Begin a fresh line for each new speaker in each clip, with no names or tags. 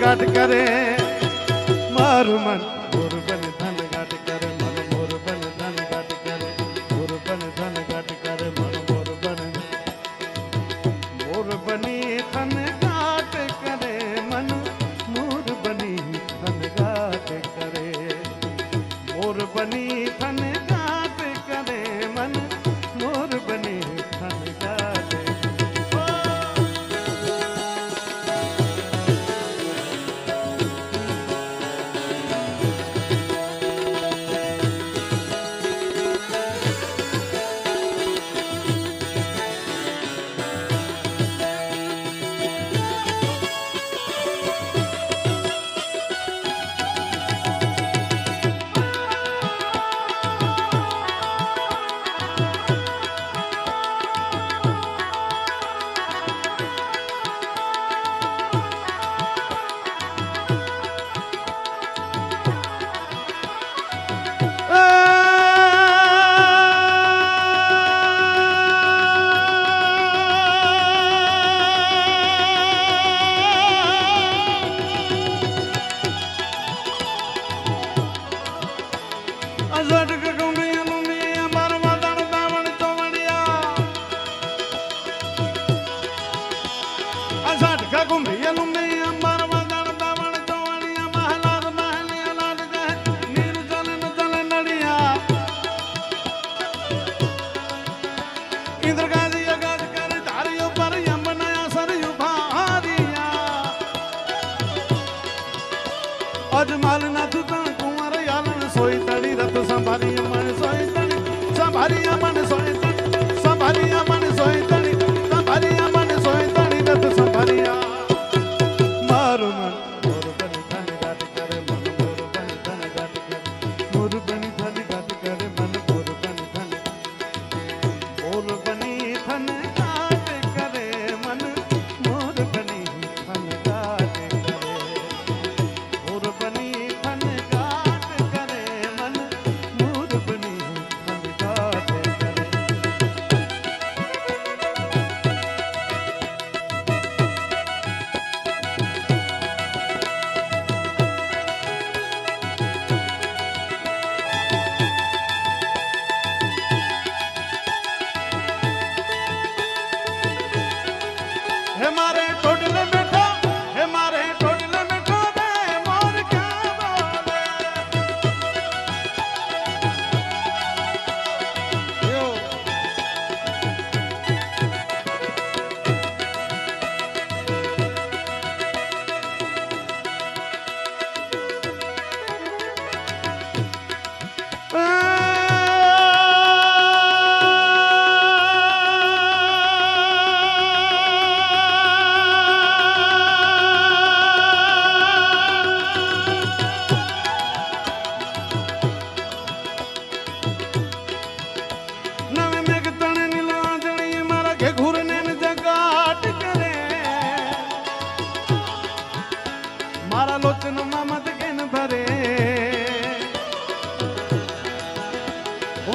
गाट करे मारू मन मोर बन धन गाट करे मन मोर बन धन गाट करे मोर बन धन गाट करे मन मोर बनी धन गाट करे मन मोर बनी धन गाट करे मोर बनी धन गाट करे मन मोर बनी धन गाट अजमाल ना तू कुंवर यालन सोई तड़ी रत संभारी मन सोई तड़ी संभारी मन सोई तड़ी संभारी मन सोई तड़ी संभारी मन सोई तड़ी रत संभारिया मारू मन मोर बनी धन गाट करे मन मोर बनी धन गाट करे मोर बनी धन गाट करे मन मोर बनी धन गाट करे मन मोर बनी धन गाट करे मोर बनी धन गाट करे मन मोर बनी धन गाट करे हे मारे टोटले बैठो हे मारे टोटले बैठो रे मोर क्या बोले यो नवे में तने नीला जणी मारा के घूरने न जगाट करे मारा लोचन मामत के न भरे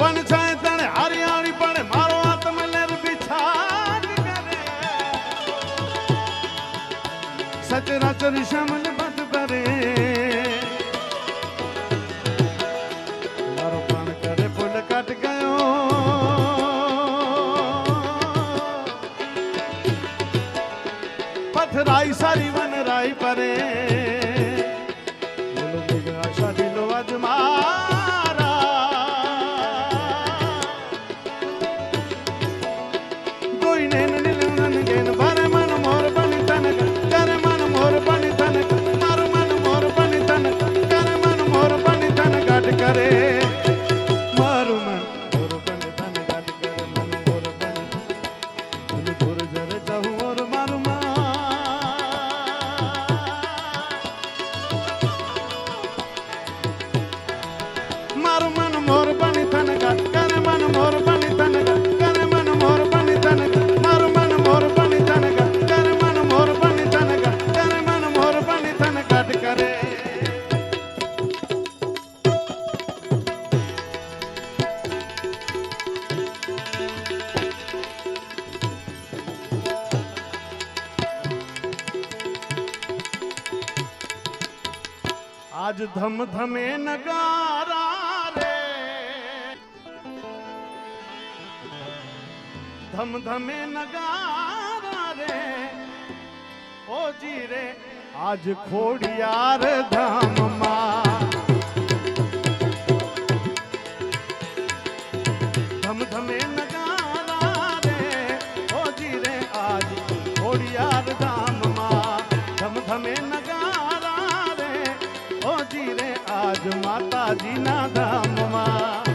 वन छाए तने हरियाणी पड़े मारो आत्म लेर बिछाट करे सचराचर श्यामल बद करे मारो प्राण करे फूल कट गयो पथराई सारी वन राई परे बोलो मेघ आशा दिलो आज मारा कोई नैन नीलन गेन भरे मन मोर बनी तन करे मन मोर बनी तन मारू मन मोर बनी तन करे मन मोर बनी तन गाट करे मारू मन मोर बनी तन गाट करे मन मोर बनी मन घुर जरे जाऊं और मारू मन आज धम धमे नगारा रे, धम धमे नगारा रे, ओ जी रे आज खोड़ियार धाम मां, धम धमे नगारा रे, ओ जी रे आज खोड़ियार धाम मां, धम धमे नगारा रे, ओ जी रे आज माता जी ना धाम मां।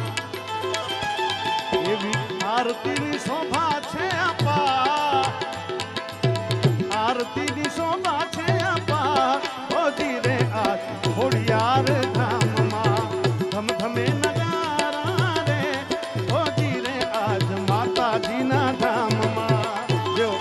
एवी आरती नी शोभा छे आपा, आरती नी शोभा छे आपा, ओ जी रे आज खोड़ियार धाम मां, धम धमे नगारा रे, ओ जी रे आज माता जी ना धाम मां। जो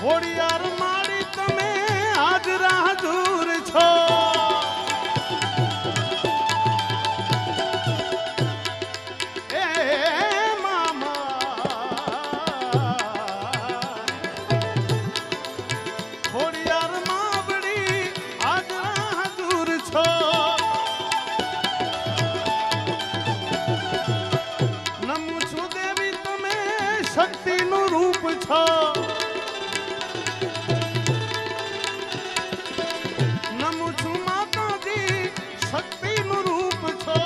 खोड़ियार मारी तमे आज राह दूर छो, ए मामा खोड़ियार मावड़ी आज राह दूर छो, नमु छु देवी तमे शक्ति नु रूप छो, शक्ति नु रूप छो,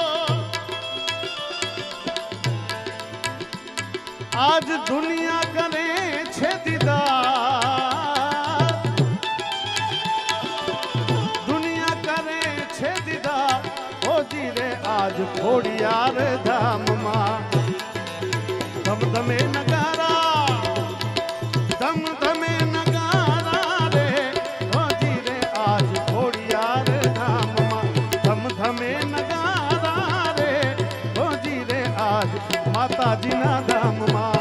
आज दुनिया करे छे दीदार, दुनिया करे छे दीदार, ओ जी रे आज खोड़ियार धाम मां, धम धमे नगारा, धम धमे नगारा रे, ओ जी रे आज खोड़ियार धाम मां, धम धमे नगारा रे, ओ जी रे आज माता जी ना धाम मां।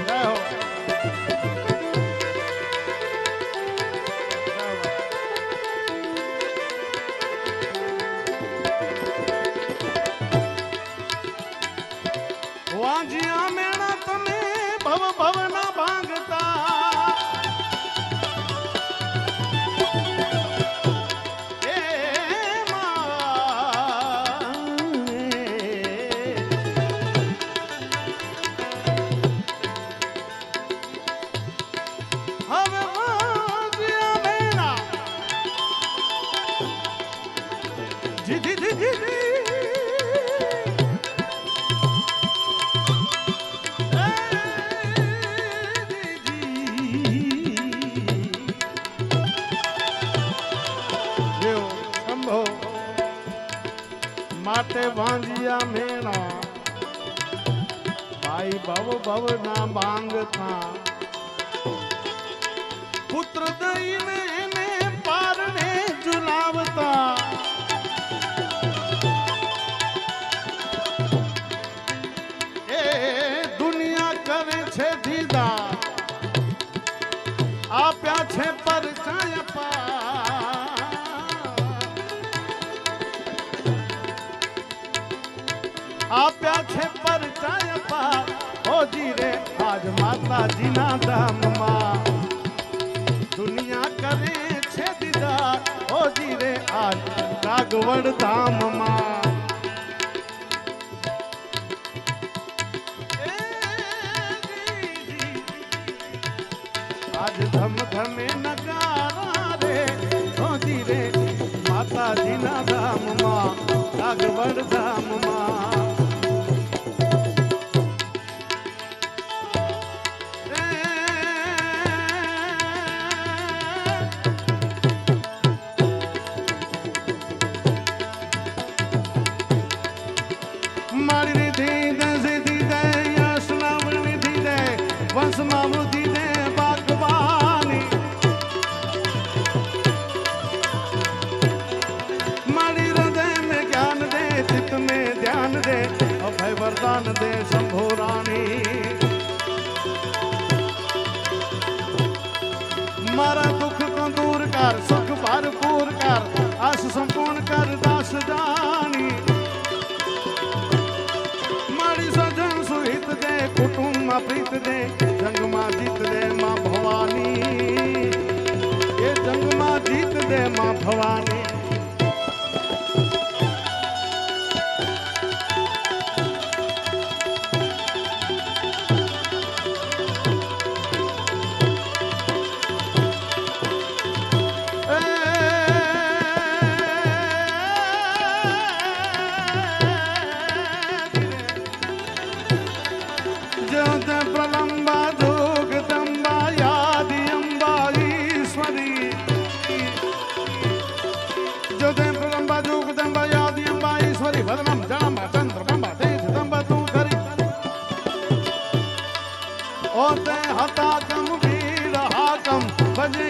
जय हो। वाजिया मेणा तमे भव भव ना भांगता, ए मां हवे वाजिया मेणा जी जी जी जी जी माटे वांजिया मेणा भाई भव भव ना मांगता, पुत्र दई ने पारने झुलावता, ए दुनिया करे छे दीदा, आप्या छे परचाय पा, आप्या छे परचाय पा, ओ जी रे आज माता जी ना धाम मां, दुनिया करे छे दीदा, ओ जी रे आज कागवड़ धाम मां। आज धम धमे नगारा रे, ओ जी रे माता जी ना धाम मां, कागवड़ धाम मां। रिद्धि दे सिद्धि दे यश नाम निधि दे वंश मावृद्धि दे बागवानी मारी हृदय में ज्ञान दे चित्त में ध्यान दे अभय वरदान दे शंभो रानी मारा दुख को दूर कर सुख भरपूर कर आस संपूर्ण कर दास जानी मारी सजन सुहित दे कुटुंब प्रीत दे जंग मां जीत दे मां भवानी ये जंग मां जीत दे मां भवानी प्रलंबा जोगदंबा यादि अम्बा ईश्वरी जोदे प्रलंबा जोगदंबा यादि अम्बा ईश्वरी भद्रम जन्म चंद्रमंबा तेज दंबा तू करी ओते हताकम वीर हाकम भजे